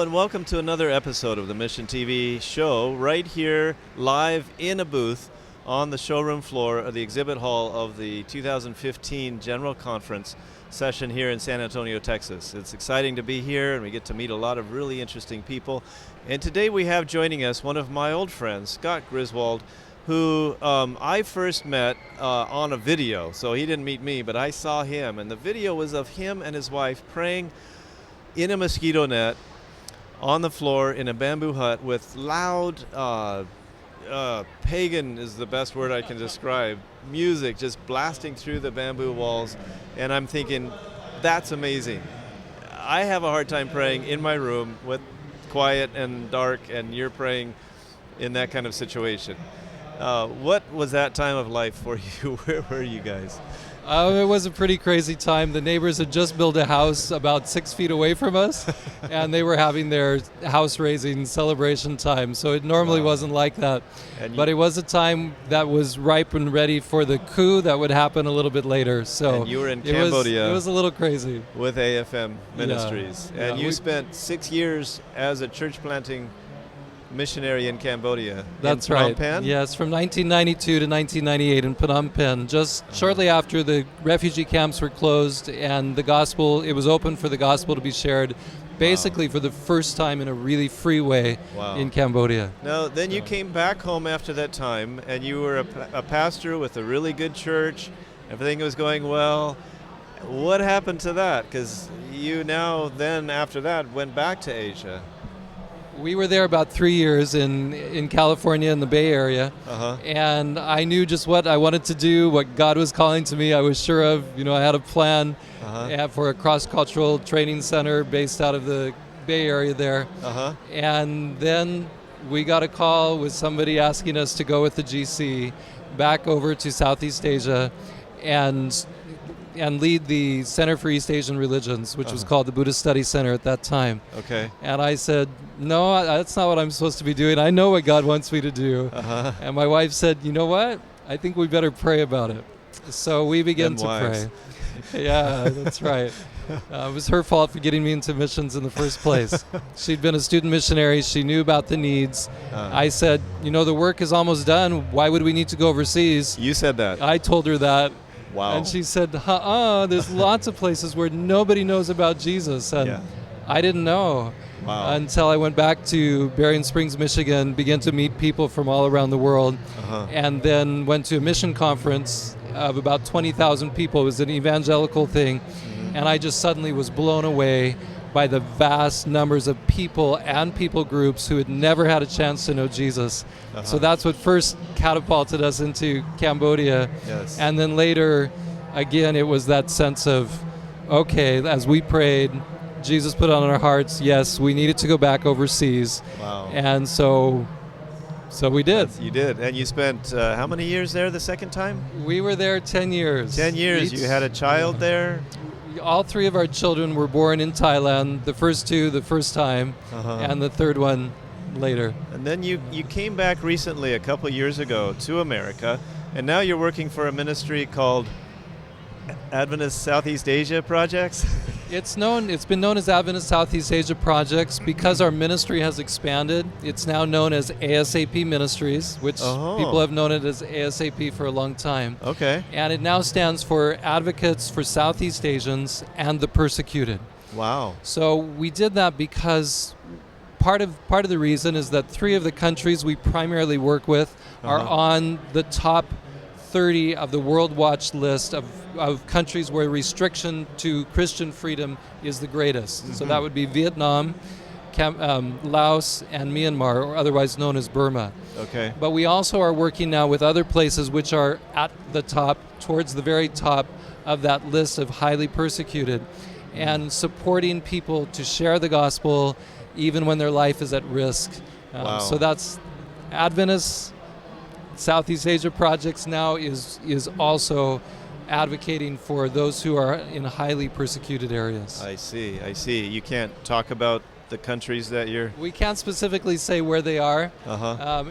and welcome to another episode of the Mission TV show, right here, live in a booth on the showroom floor of the exhibit hall of the 2015 General Conference session here in San Antonio, Texas. It's exciting to be here, and we get to meet a lot of really interesting people. And today we have joining us one of my old friends, Scott Griswold, who I first met on a video. So he didn't meet me, but I saw him, and the video was of him and his wife praying in a mosquito net on the floor in a bamboo hut with loud, pagan is the best word I can describe, music just blasting through the bamboo walls. And I'm thinking, that's amazing. I have a hard time praying in my room with quiet and dark, and you're praying in that kind of situation. What was that time of life for you? Where were you guys? It was a pretty crazy time. The neighbors had just built a house about 6 feet away from us, and they were having their house raising celebration time. So it normally wasn't like that. But it was a time that was ripe and ready for the coup that would happen a little bit later. So and you were in Cambodia. It was a little crazy. With AFM Ministries. Yeah. And you spent 6 years as a church planting missionary in Cambodia. That's in Phnom right. Penh? Yes, from 1992 to 1998 in Phnom Penh, just shortly after the refugee camps were closed and the gospel, it was open for the gospel to be shared, basically for the first time in a really free way in Cambodia. Now, then you came back home after that time, and you were a pastor with a really good church. Everything was going well. What happened to that? Because you now then, after that, went back to Asia. We were there about 3 years in California in the Bay Area, and I knew just what I wanted to do, what God was calling to me. I was sure of, I had a plan for a cross-cultural training center based out of the Bay Area there. And then we got a call with somebody asking us to go with the GC back over to Southeast Asia and lead the Center for East Asian Religions, which was called the Buddhist Study Center at that time. Okay. And I said, no, that's not what I'm supposed to be doing. I know what God wants me to do. And my wife said, you know what? I think we better pray about it. So we began to pray. Yeah, that's right. It was her fault for getting me into missions in the first place. She'd been a student missionary. She knew about the needs. I said, the work is almost done. Why would we need to go overseas? You said that. I told her that. Wow. And she said, there's lots of places where nobody knows about Jesus. And I didn't know until I went back to Berrien Springs, Michigan, began to meet people from all around the world, and then went to a mission conference of about 20,000 people. It was an evangelical thing, and I just suddenly was blown away by the vast numbers of people and people groups who had never had a chance to know Jesus. So that's what first catapulted us into Cambodia. Yes. And then later, again, it was that sense of, okay, as we prayed, Jesus put on our hearts, yes, we needed to go back overseas. Wow. And so we did. You did. And you spent how many years there the second time? We were there 10 years. 10 years. You had a child there? All three of our children were born in Thailand, the first two the first time, and the third one later. And then you came back recently, a couple years ago, to America, and now you're working for a ministry called Adventist Southeast Asia Projects? It's been known as Adventist Southeast Asia Projects because our ministry has expanded. It's now known as ASAP Ministries, which people have known it as ASAP for a long time. Okay. And it now stands for Advocates for Southeast Asians and the Persecuted. Wow. So we did that because part of the reason is that 3 of the countries we primarily work with are on the top 30 of the World Watch list of countries where restriction to Christian freedom is the greatest. So that would be Vietnam, Laos, and Myanmar, or otherwise known as Burma. Okay. But we also are working now with other places which are at the top, towards the very top of that list of highly persecuted, and supporting people to share the gospel even when their life is at risk. So that's Adventist Southeast Asia Projects now is also advocating for those who are in highly persecuted areas. I see. You can't talk about the countries that you're... We can't specifically say where they are,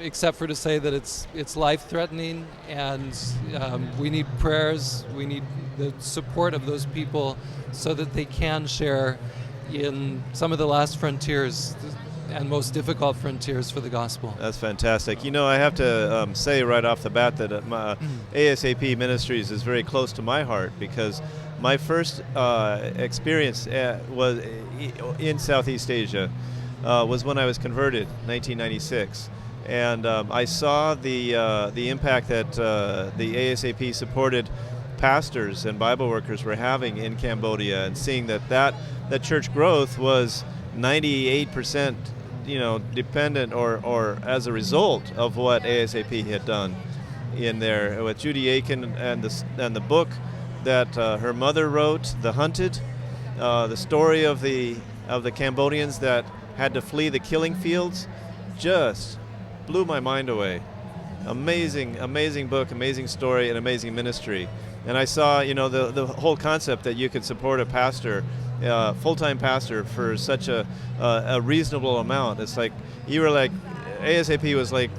except for to say that it's life-threatening, and we need prayers, we need the support of those people so that they can share in some of the last frontiers and most difficult frontiers for the gospel. That's fantastic. You know, I have to say right off the bat that ASAP Ministries is very close to my heart, because my first experience was in Southeast Asia was when I was converted, 1996. And I saw the impact that the ASAP supported pastors and Bible workers were having in Cambodia, and seeing that church growth was 98%, dependent or as a result of what ASAP had done in there with Judy Aiken and the book that her mother wrote, The Hunted, the story of the Cambodians that had to flee the killing fields, just blew my mind away. Amazing book, amazing story, and amazing ministry. And I saw, the whole concept that you could support a pastor, full-time pastor, for such a reasonable amount. It's like you were like, ASAP was like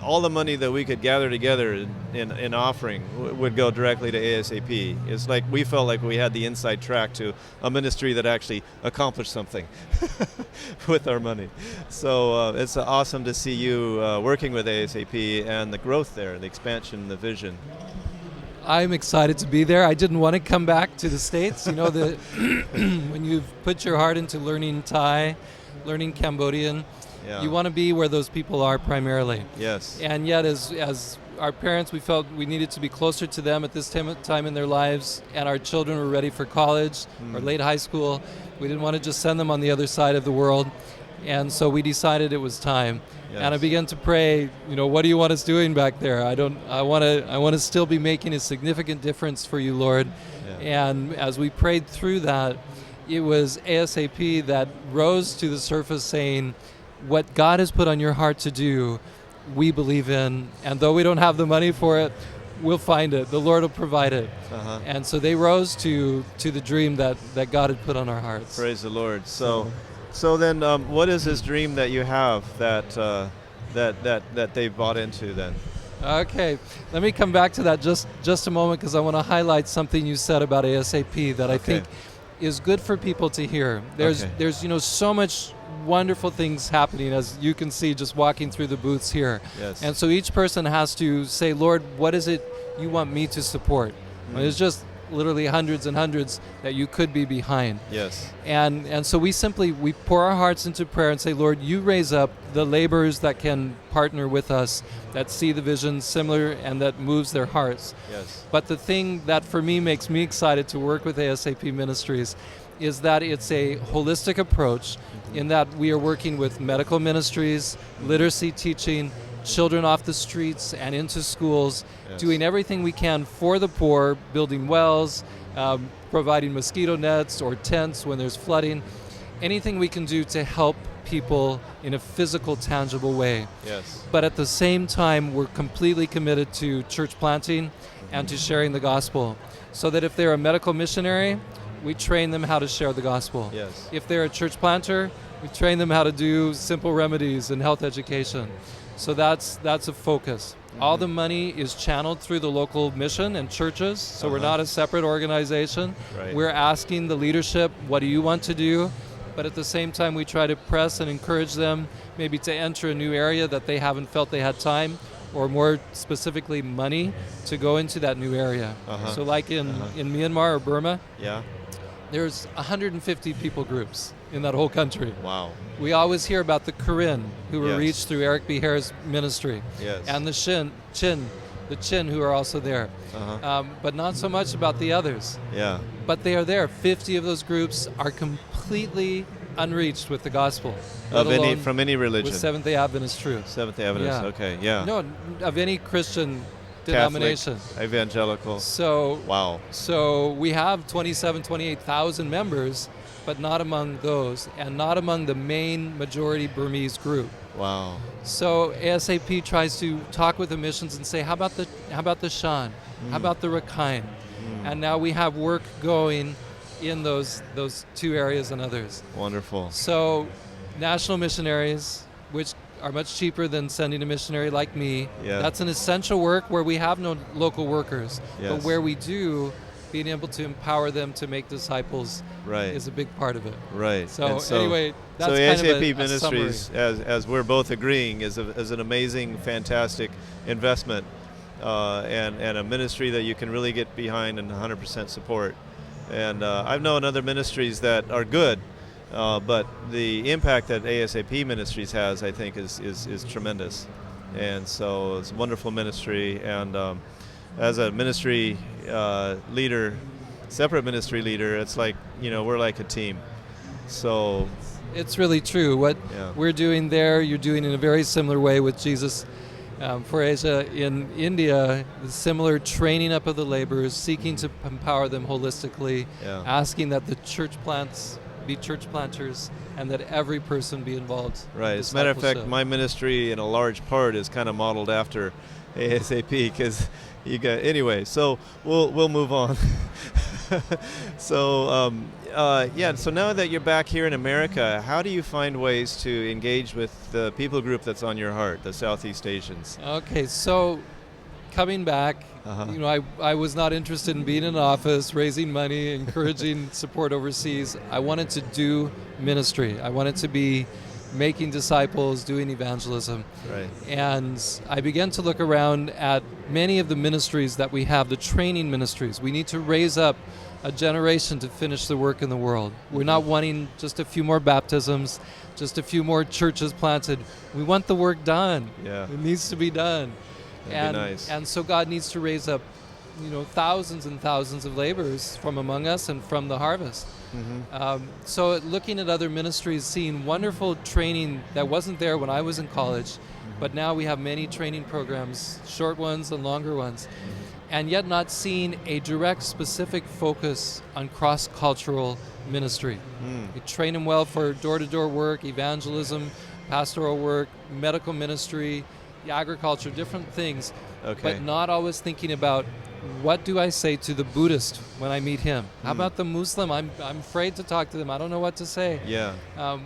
all the money that we could gather together in offering would go directly to ASAP. It's like we felt like we had the inside track to a ministry that actually accomplished something with our money. So it's awesome to see you working with ASAP and the growth there, the expansion, the vision. I'm excited to be there. I didn't want to come back to the States. When you've put your heart into learning Thai, learning Cambodian, you want to be where those people are primarily. Yes. And yet, as our parents, we felt we needed to be closer to them at this time in their lives, and our children were ready for college or late high school. We didn't want to just send them on the other side of the world. And so we decided it was time. Yes. And I began to pray, what do you want us doing back there? I want to still be making a significant difference for you, Lord. Yeah. And as we prayed through that, it was ASAP that rose to the surface saying, what God has put on your heart to do, we believe in. And though we don't have the money for it, we'll find it. The Lord will provide it. Uh-huh. And so they rose to the dream that God had put on our hearts. Praise the Lord. So then, what is this dream that you have that they bought into then? Okay, let me come back to that just a moment, because I want to highlight something you said about ASAP that I think is good for people to hear. There's so much wonderful things happening, as you can see just walking through the booths here. Yes. And so each person has to say, Lord, what is it you want me to support? There's just literally hundreds and hundreds that you could be behind. Yes. And so we pour our hearts into prayer and say, Lord, you raise up the laborers that can partner with us, that see the vision similar and that moves their hearts. Yes. But the thing that for me makes me excited to work with ASAP Ministries is that it's a holistic approach in that we are working with medical ministries, literacy teaching, children off the streets and into schools, doing everything we can for the poor, building wells, providing mosquito nets or tents when there's flooding, anything we can do to help people in a physical, tangible way. Yes. But at the same time, we're completely committed to church planting and to sharing the gospel, so that if they're a medical missionary, we train them how to share the gospel. Yes. If they're a church planter, we train them how to do simple remedies and health education. So that's a focus. All the money is channeled through the local mission and churches, so we're not a separate organization. Right. We're asking the leadership, what do you want to do? But at the same time, we try to press and encourage them maybe to enter a new area that they haven't felt they had time, or more specifically money, to go into that new area. So like in Myanmar or Burma, there's 150 people groups in that whole country. Wow. We always hear about the Karen, who were reached through Eric B. Hare's ministry, and the Chin, who are also there, but not so much about the others. Yeah. But they are there. 50 of those groups are completely unreached with the gospel. From any religion. With Seventh-day Adventist truth. Seventh-day Adventist. Okay. Yeah. No, of any Christian Catholic, denomination. Evangelical. So wow. So we have 28,000 members, but not among those, and not among the main majority Burmese group. Wow. So ASAP tries to talk with the missions and say, how about the Shan? How about the Rakhine? And now we have work going in those two areas and others. Wonderful. So national missionaries, which are much cheaper than sending a missionary like me. Yeah. That's an essential work where we have no local workers. Yes. But where we do, being able to empower them to make disciples is a big part of it. Right. So anyway, that's kind of ASAP a Ministries, as we're both agreeing, is an amazing, fantastic investment and a ministry that you can really get behind and 100% support. And I've known other ministries that are good, but the impact that ASAP Ministries has, I think, is tremendous. And so it's a wonderful ministry. And as a ministry leader, separate ministry leader, it's like, we're like a team. So it's really true. What we're doing there, you're doing in a very similar way with Jesus. For Asia in India, the similar training up of the laborers, seeking to empower them holistically, asking that the church plants be church planters, and that every person be involved. Right. As a matter of fact, my ministry in a large part is kind of modeled after ASAP, because anyway. So we'll move on. So so now that you're back here in America, how do you find ways to engage with the people group that's on your heart, the Southeast Asians? Okay, so coming back, I was not interested in being in an office, raising money, encouraging support overseas. I wanted to do ministry. I wanted to be making disciples, doing evangelism. Right. And I began to look around at many of the ministries that we have, the training ministries. We need to raise up a generation to finish the work in the world. We're not wanting just a few more baptisms, just a few more churches planted. We want the work done. Yeah. It needs to be done. That'd be nice. And so God needs to raise up, thousands and thousands of laborers from among us and from the harvest. Mm-hmm. So looking at other ministries, seeing wonderful training that wasn't there when I was in college, but now we have many training programs, short ones and longer ones, and yet not seeing a direct, specific focus on cross-cultural ministry. You train them well for door-to-door work, evangelism, pastoral work, medical ministry, agriculture, different things, but not always thinking about, what do I say to the Buddhist when I meet him? How about the Muslim? I'm afraid to talk to them. I don't know what to say. Yeah.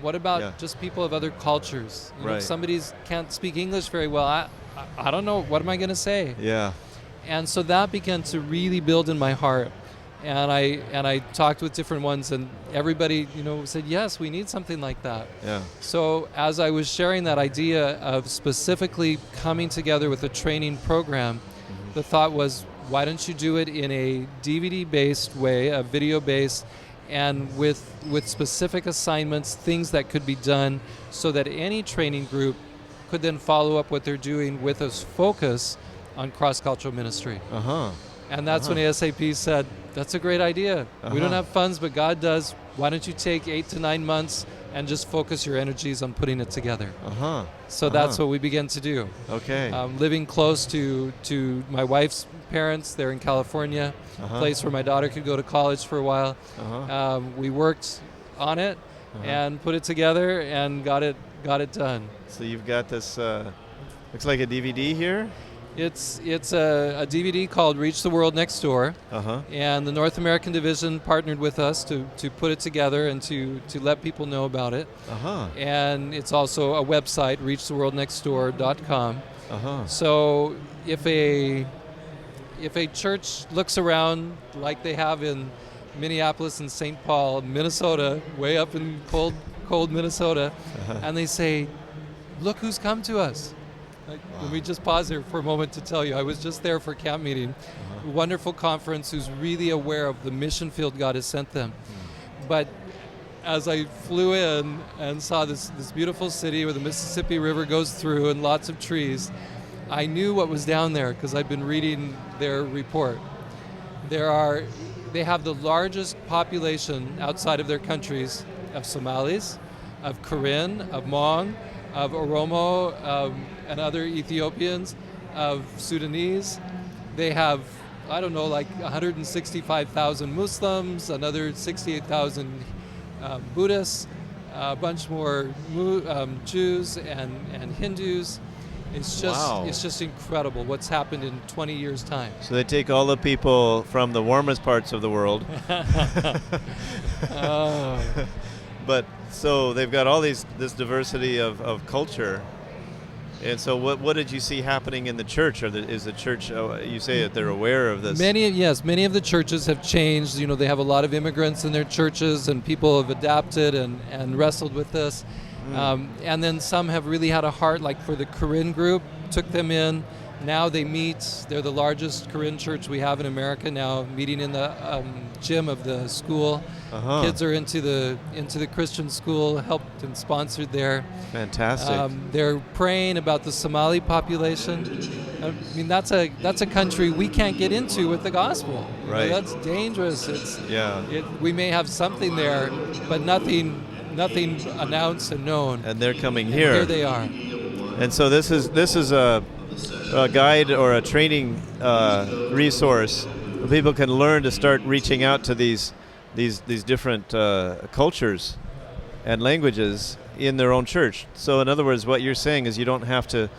What about just people of other cultures? If somebody can't speak English very well, I don't know. What am I going to say? Yeah. And so that began to really build in my heart. And I talked with different ones, and everybody, said, yes, we need something like that. Yeah. So as I was sharing that idea of specifically coming together with a training program, the thought was, why don't you do it in a DVD-based way, a video-based, and with specific assignments, things that could be done so that any training group could then follow up what they're doing with a focus on cross-cultural ministry. And that's when ASAP said, that's a great idea. We don't have funds, but God does. Why don't you take 8 to 9 months and just focus your energies on putting it together? So that's what we began to do. Okay. Living close to my wife's parents, they're in California, a place where my daughter could go to college for a while. We worked on it and put it together and got it done. So you've got this, looks like a DVD here? It's a DVD called Reach the World Next Door, and the North American division partnered with us to put it together and to let people know about it. And it's also a website, reachtheworldnextdoor.com. So if a church looks around like they have in Minneapolis and St. Paul, Minnesota, way up in cold Minnesota, and they say, look who's come to us. Let me just pause here for a moment to tell you, I was just there for camp meeting, a wonderful conference who's really aware of the mission field God has sent them. But as I flew in and saw this beautiful city where the Mississippi River goes through and lots of trees, I knew what was down there because I'd been reading their report. They have the largest population outside of their countries of Somalis, of Karen, of Hmong, of Oromo, and other Ethiopians, of Sudanese. They have, like 165,000 Muslims, another 68,000 Buddhists, a bunch more Jews and Hindus. It's just incredible what's happened in 20 years' time. So they take all the people from the warmest parts of the world. But so they've got all this diversity of culture. And so what did you see happening in the church? Is the church, you say that they're aware of this? Many of the churches have changed. They have a lot of immigrants in their churches, and people have adapted and wrestled with this. And then some have really had a heart, like for the Korean group, took them in. Now they meet. They're the largest Korean church we have in America now, meeting in the gym of the school. Kids are into the Christian school, helped and sponsored there. Fantastic. They're praying about the Somali population. I mean, that's a country we can't get into with the gospel. Right. That's dangerous. We may have something there, but nothing announced and known. And they're coming and here. Here they are. And so this is a guide or a training resource where people can learn to start reaching out to these different cultures and languages in their own church. So in other words, what you're saying is you don't have to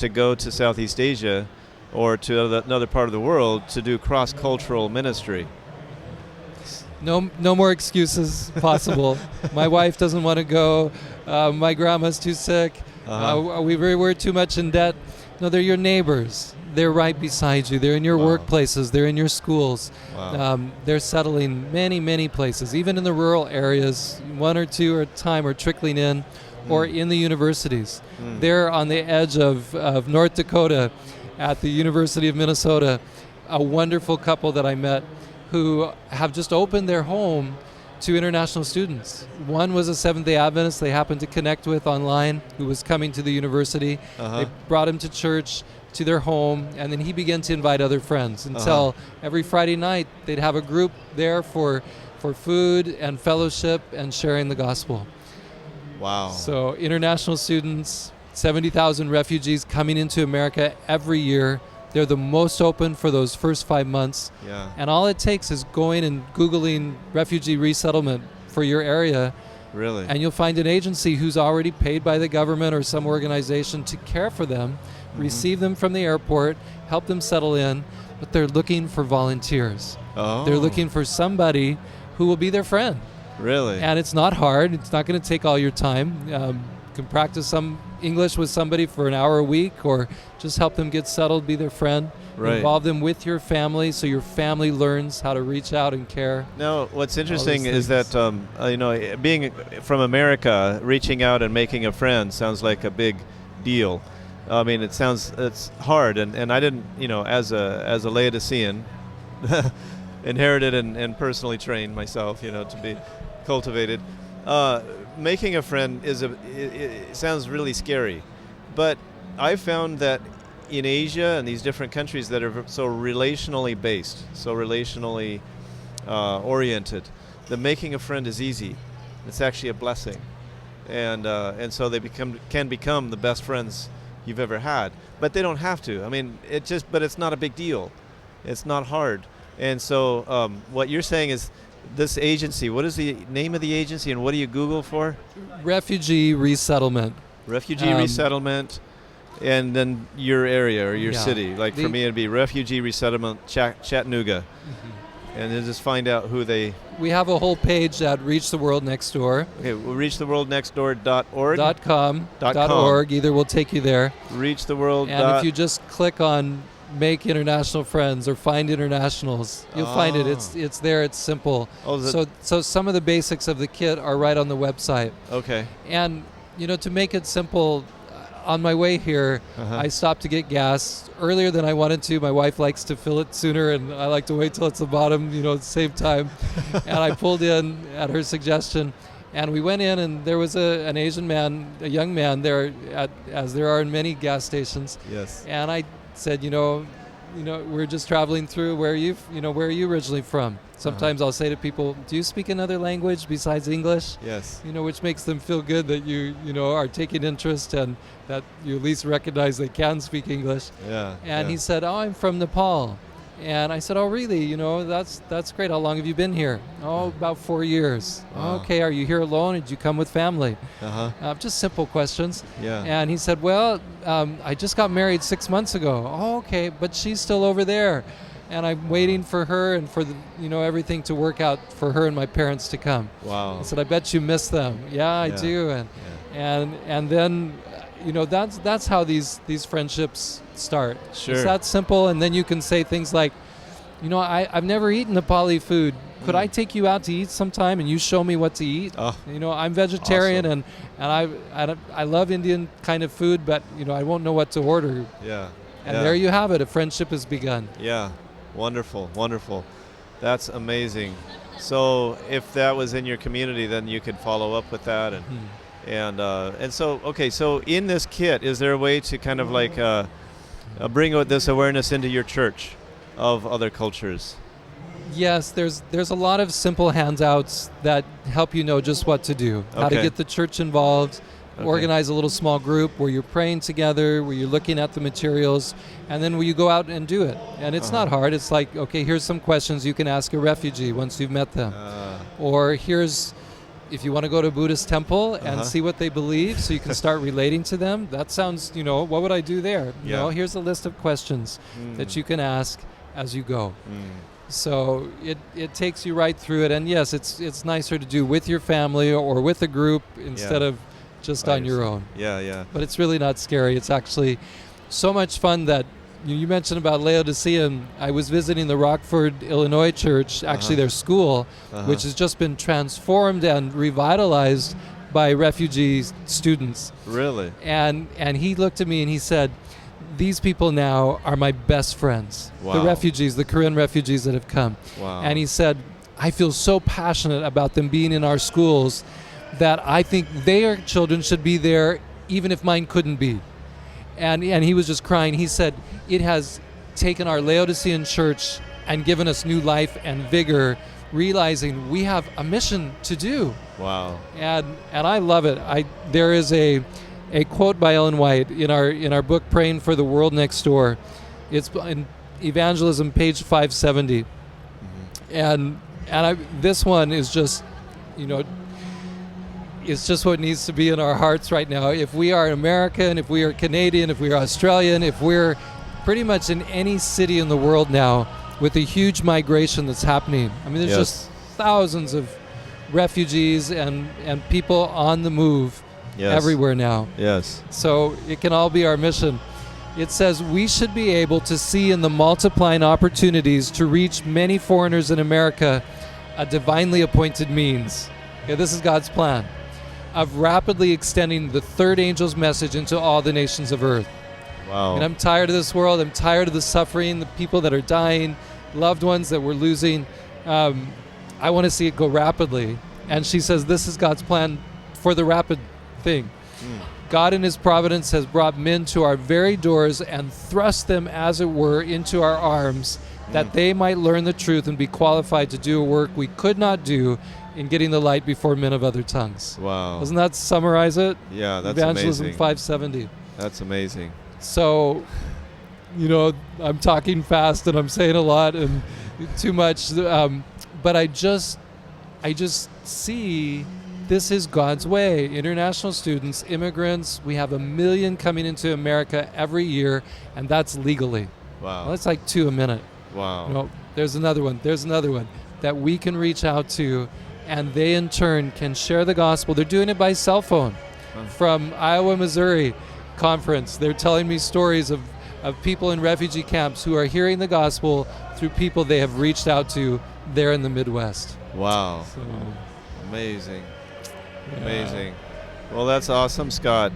go to Southeast Asia or to another part of the world to do cross-cultural ministry. No more excuses possible. My wife doesn't want to go. My grandma's too sick. We're too much in debt. No, they're your neighbors. They're right beside you. They're in your workplaces. They're in your schools. Wow. They're settling many places. Even in the rural areas, one or two at a time are trickling in, or in the universities. They're on the edge of North Dakota at the University of Minnesota. A wonderful couple that I met who have just opened their home to international students. One was a Seventh-day Adventist they happened to connect with online who was coming to the university. They brought him to church, to their home, and then he began to invite other friends until every Friday night they'd have a group there for food and fellowship and sharing the gospel. Wow. So international students, 70,000 refugees coming into America every year. They're the most open for those first 5 months. Yeah. And all it takes is going and Googling refugee resettlement for your area. Really? And you'll find an agency who's already paid by the government or some organization to care for them, receive them from the airport, help them settle in, but they're looking for volunteers. Oh. They're looking for somebody who will be their friend. Really? And it's not hard. It's not going to take all your time. You can practice some English with somebody for an hour a week, or just help them get settled, be their friend. Right. Involve them with your family so your family learns how to reach out and care. Now, what's interesting is that, being from America, reaching out and making a friend sounds like a big deal. I mean, it's hard, and I didn't, as a Laodicean, inherited and personally trained myself, to be cultivated. Making a friend it sounds really scary, but I found that in Asia and these different countries that are so relationally based, so relationally oriented, the making a friend is easy. It's actually a blessing, and so they can become the best friends you've ever had. But they don't have to. I mean, but it's not a big deal. It's not hard. And so what you're saying is, this agency, what is the name of the agency and what do you Google for? Refugee Resettlement. Resettlement, and then your area or your city. Like for me, it'd be Refugee Resettlement Chattanooga. And then just find out who they... We have a whole page at Reach the World Next Door. Okay, well, reachtheworldnextdoor.org? .com. Either will take you there. Reach the World. And if you just click on Make International Friends or Find Internationals, you'll find it. It's there. It's simple. So some of the basics of the kit are right on the website. Okay. And to make it simple, on my way here, I stopped to get gas earlier than I wanted to. My wife likes to fill it sooner, and I like to wait till it's the bottom, save time. And I pulled in at her suggestion, and we went in, and there was an Asian man, a young man there, as there are in many gas stations. Yes. And I said, we're just traveling through. Where are you originally from? Sometimes I'll say to people, do you speak another language besides English? Yes. Which makes them feel good that you are taking interest and that you at least recognize they can speak English. Yeah. And he said, I'm from Nepal. And I said, oh, really? That's great. How long have you been here? Oh, about 4 years. Wow. Okay. Are you here alone? Or did you come with family? Just simple questions. Yeah. And he said, well, I just got married 6 months ago. Oh, okay. But she's still over there. And I'm waiting for her and for everything to work out for her and my parents to come. Wow. I said, I bet you miss them. Yeah, I do. And then that's how these friendships start. Sure. It's that simple, and then you can say things like, I've never eaten Nepali food. Could I take you out to eat sometime and you show me what to eat? Oh, I'm vegetarian, awesome. and I love Indian kind of food, but I won't know what to order. Yeah. And there you have it. A friendship has begun. Yeah. Wonderful. Wonderful. That's amazing. So if that was in your community, then you could follow up with that, and so okay. So in this kit, is there a way to kind of like bring this awareness into your church of other cultures? Yes, there's a lot of simple handouts that help you know just what to do, how to Okay. get the church involved, Okay. organize a little small group where you're praying together, where you're looking at the materials, and then where you go out and do it. And it's not hard. It's like, okay, here's some questions you can ask a refugee once you've met them. Or here's, if you want to go to a Buddhist temple and see what they believe so you can start relating to them, that sounds, what would I do there? Yeah. Here's a list of questions that you can ask as you go. So it takes you right through it, and yes, it's nicer to do with your family or with a group instead of just By on your yourself. own. Yeah. But it's really not scary. It's actually so much fun that you mentioned about Laodicean. I was visiting the Rockford, Illinois church, actually their school, which has just been transformed and revitalized by refugee students. Really? And he looked at me and he said, these people now are my best friends. Wow. The refugees, the Korean refugees that have come. Wow. And he said, I feel so passionate about them being in our schools that I think their children should be there even if mine couldn't be. And he was just crying. He said, it has taken our Laodicean church and given us new life and vigor, realizing we have a mission to do. Wow. And I love it. There is a quote by Ellen White in our book Praying for the World Next Door. It's in Evangelism, page 570. And this one is just, it's just what needs to be in our hearts right now. If we are American, if we are Canadian, if we are Australian, if we're pretty much in any city in the world now with a huge migration that's happening. I mean, there's just thousands of refugees and people on the move everywhere now. Yes. So it can all be our mission. It says we should be able to see in the multiplying opportunities to reach many foreigners in America a divinely appointed means. Okay, this is God's plan of rapidly extending the third angel's message into all the nations of earth. Wow. And I'm tired of this world. I'm tired of the suffering, the people that are dying, loved ones that we're losing. I want to see it go rapidly. And she says this is God's plan for the rapid thing. God in his providence has brought men to our very doors and thrust them, as it were, into our arms, that they might learn the truth and be qualified to do a work we could not do in getting the light before men of other tongues. Wow. Doesn't that summarize it? Yeah, that's Evangelism amazing. 570. That's amazing. So, I'm talking fast and I'm saying a lot and too much, but I just see this is God's way. International students, immigrants, we have 1 million coming into America every year, and that's legally. Wow. Well, that's like 2 a minute. Wow. There's another one that we can reach out to, and they in turn can share the gospel. They're doing it by cell phone from Iowa, Missouri conference. They're telling me stories of people in refugee camps who are hearing the gospel through people they have reached out to there in the Midwest. Wow. So, Amazing. yeah. Amazing. Well, that's awesome, Scott.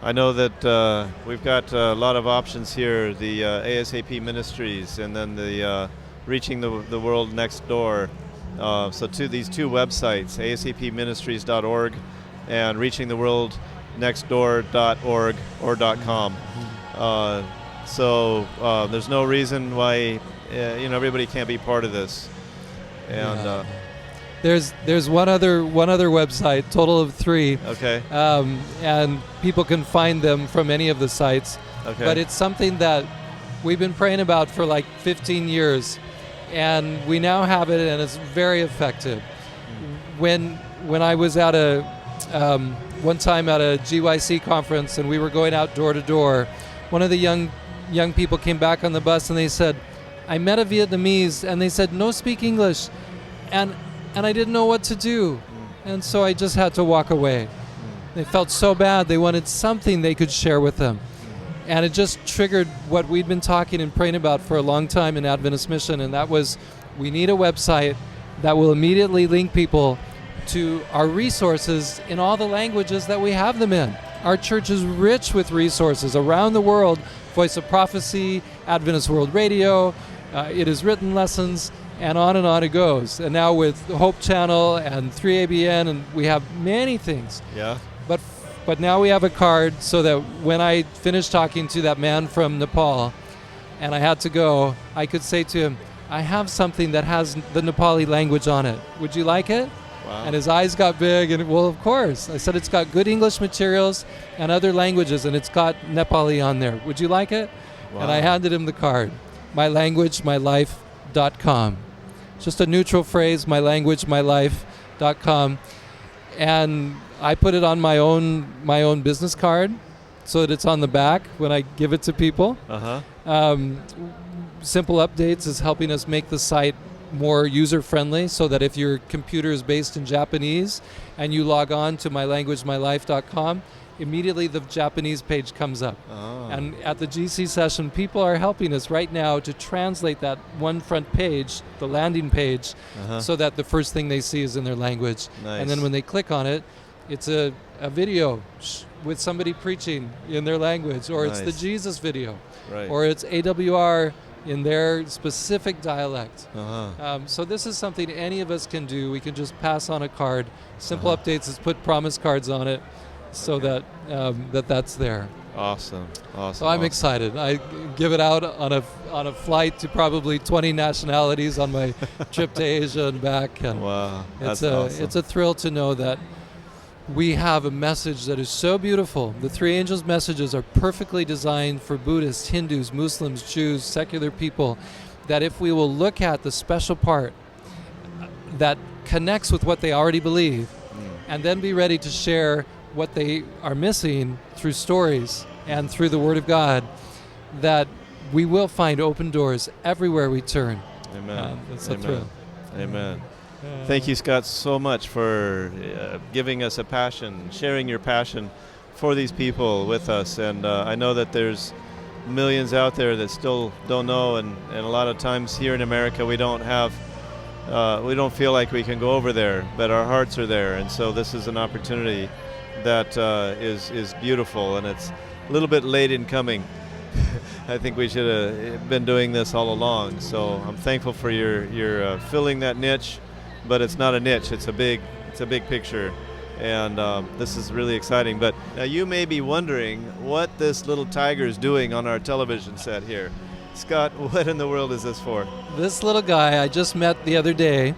I know that we've got a lot of options here, the ASAP Ministries and then the Reaching the World Next Door. So these two websites, asapministries.org and reachingtheworldnextdoor.org or .com. So there's no reason why everybody can't be part of this. And There's one other website, total of 3. okay. And people can find them from any of the sites. Okay. But it's something that we've been praying about for like 15 years, and we now have it, and it's very effective. When I was at one time at a GYC conference, and we were going out door to door, one of the young people came back on the bus, and they said, "I met a Vietnamese," and they said, "No speak English," and I didn't know what to do, and so I just had to walk away. They felt so bad. They wanted something they could share with them. And it just triggered what we'd been talking and praying about for a long time in Adventist Mission, and that was we need a website that will immediately link people to our resources in all the languages that we have them in. Our church is rich with resources around the world. Voice of Prophecy, Adventist World Radio, It Is Written lessons, and on it goes. And now with Hope Channel and 3ABN, and we have many things. Yeah. But now we have a card so that when I finished talking to that man from Nepal and I had to go, I could say to him, I have something that has the Nepali language on it. Would you like it? Wow. And his eyes got big, and well, of course. I said, it's got good English materials and other languages, and it's got Nepali on there. Would you like it? Wow. And I handed him the card, mylanguagemylife.com. Just a neutral phrase, mylanguagemylife.com. And I put it on my own business card so that it's on the back when I give it to people. Simple Updates is helping us make the site more user-friendly so that if your computer is based in Japanese and you log on to mylanguagemylife.com, immediately the Japanese page comes up. Oh. And at the GC session, people are helping us right now to translate that one front page, the landing page, so that the first thing they see is in their language. Nice. And then when they click on it, it's a video with somebody preaching in their language, or it's the Jesus video, or it's AWR in their specific dialect. So this is something any of us can do. We can just pass on a card. Simple Updates has put promise cards on it so that that's there. Awesome. So I'm excited. I give it out on a flight to probably 20 nationalities on my trip to Asia and back. And wow, that's awesome. It's a thrill to know that we have a message that is so beautiful. The Three Angels messages are perfectly designed for Buddhists, Hindus, Muslims, Jews, secular people, that if we will look at the special part that connects with what they already believe, and then be ready to share what they are missing through stories and through the Word of God, that we will find open doors everywhere we turn. Amen. It's a thrill. Amen. Thank you, Scott, so much for giving us a passion, sharing your passion for these people with us. And I know that there's millions out there that still don't know, and a lot of times here in America we don't feel like we can go over there, but our hearts are there. And so this is an opportunity that is beautiful, and it's a little bit late in coming. I think we should have been doing this all along. So I'm thankful for your filling that niche. But it's not a niche, it's a big picture, and this is really exciting. But now you may be wondering what this little tiger is doing on our television set here. Scott, what in the world is this for? This little guy I just met the other day,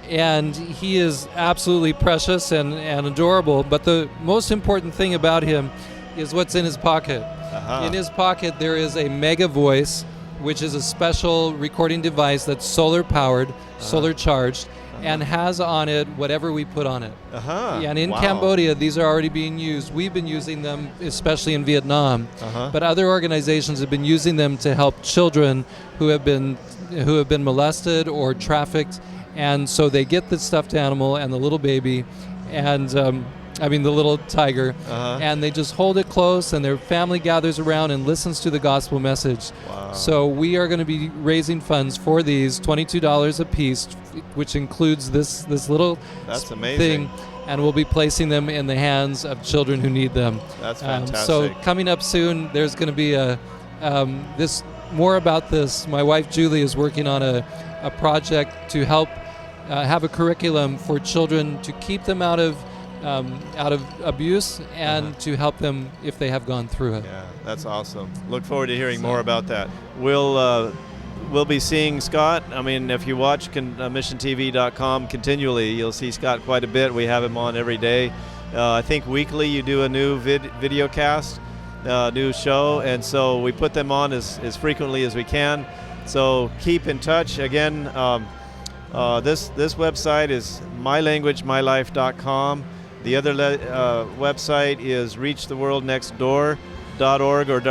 and he is absolutely precious and adorable, but the most important thing about him is what's in his pocket. In his pocket there is a Mega Voice, which is a special recording device that's solar powered, solar charged, and has on it whatever we put on it. And in Cambodia, these are already being used. We've been using them, especially in Vietnam. But other organizations have been using them to help children who have been molested or trafficked. And so they get the stuffed animal and the little baby, and the little tiger, and they just hold it close, and their family gathers around and listens to the gospel message. Wow. So we are going to be raising funds for these, $22 a piece, which includes this little That's amazing. thing, and we'll be placing them in the hands of children who need them. That's fantastic. So coming up soon, there's going to be more about this. My wife Julie is working on a project to help have a curriculum for children to keep them out of abuse and to help them if they have gone through it. Yeah, that's awesome. Look forward to hearing more about that. We'll be seeing Scott. I mean, if you watch missiontv.com continually, you'll see Scott quite a bit. We have him on every day. I think weekly you do a new video cast, new show, and so we put them on as frequently as we can. So keep in touch. Again, this website is mylanguagemylife.com. The other website is reachtheworldnextdoor.org or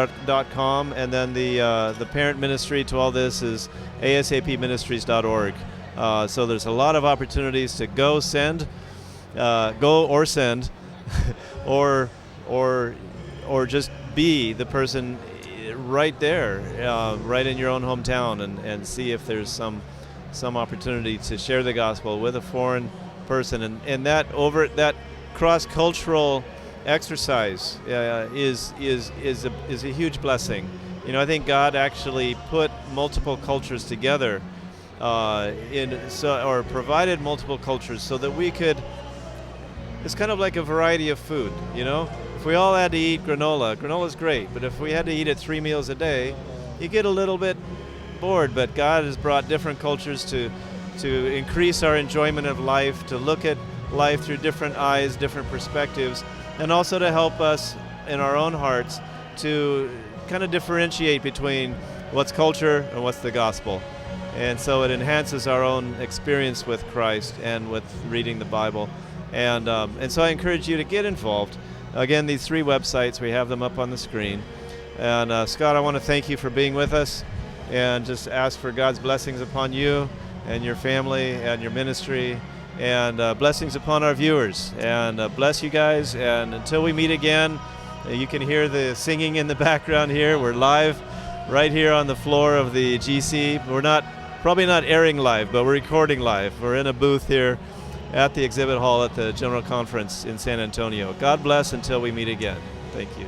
.com, and then the parent ministry to all this is asapministries.org. So there's a lot of opportunities to go or send or or just be the person right there, right in your own hometown, and see if there's some opportunity to share the gospel with a foreign person, and that cross-cultural exercise is a huge blessing. I think God actually put multiple cultures together, or provided multiple cultures so that we could. It's kind of like a variety of food, If we all had to eat granola's great, but if we had to eat it 3 meals a day, you get a little bit bored. But God has brought different cultures to increase our enjoyment of life, to look at life through different eyes, different perspectives, and also to help us in our own hearts to kind of differentiate between what's culture and what's the gospel. And so it enhances our own experience with Christ and with reading the Bible. And so I encourage you to get involved. Again, these 3 websites, we have them up on the screen. And Scott, I want to thank you for being with us, and just ask for God's blessings upon you and your family and your ministry, and blessings upon our viewers. And bless you guys. And until we meet again, you can hear the singing in the background here. We're live right here on the floor of the GC. We're probably not airing live, but we're recording live. We're in a booth here at the exhibit hall at the General Conference in San Antonio. God bless until we meet again. Thank you.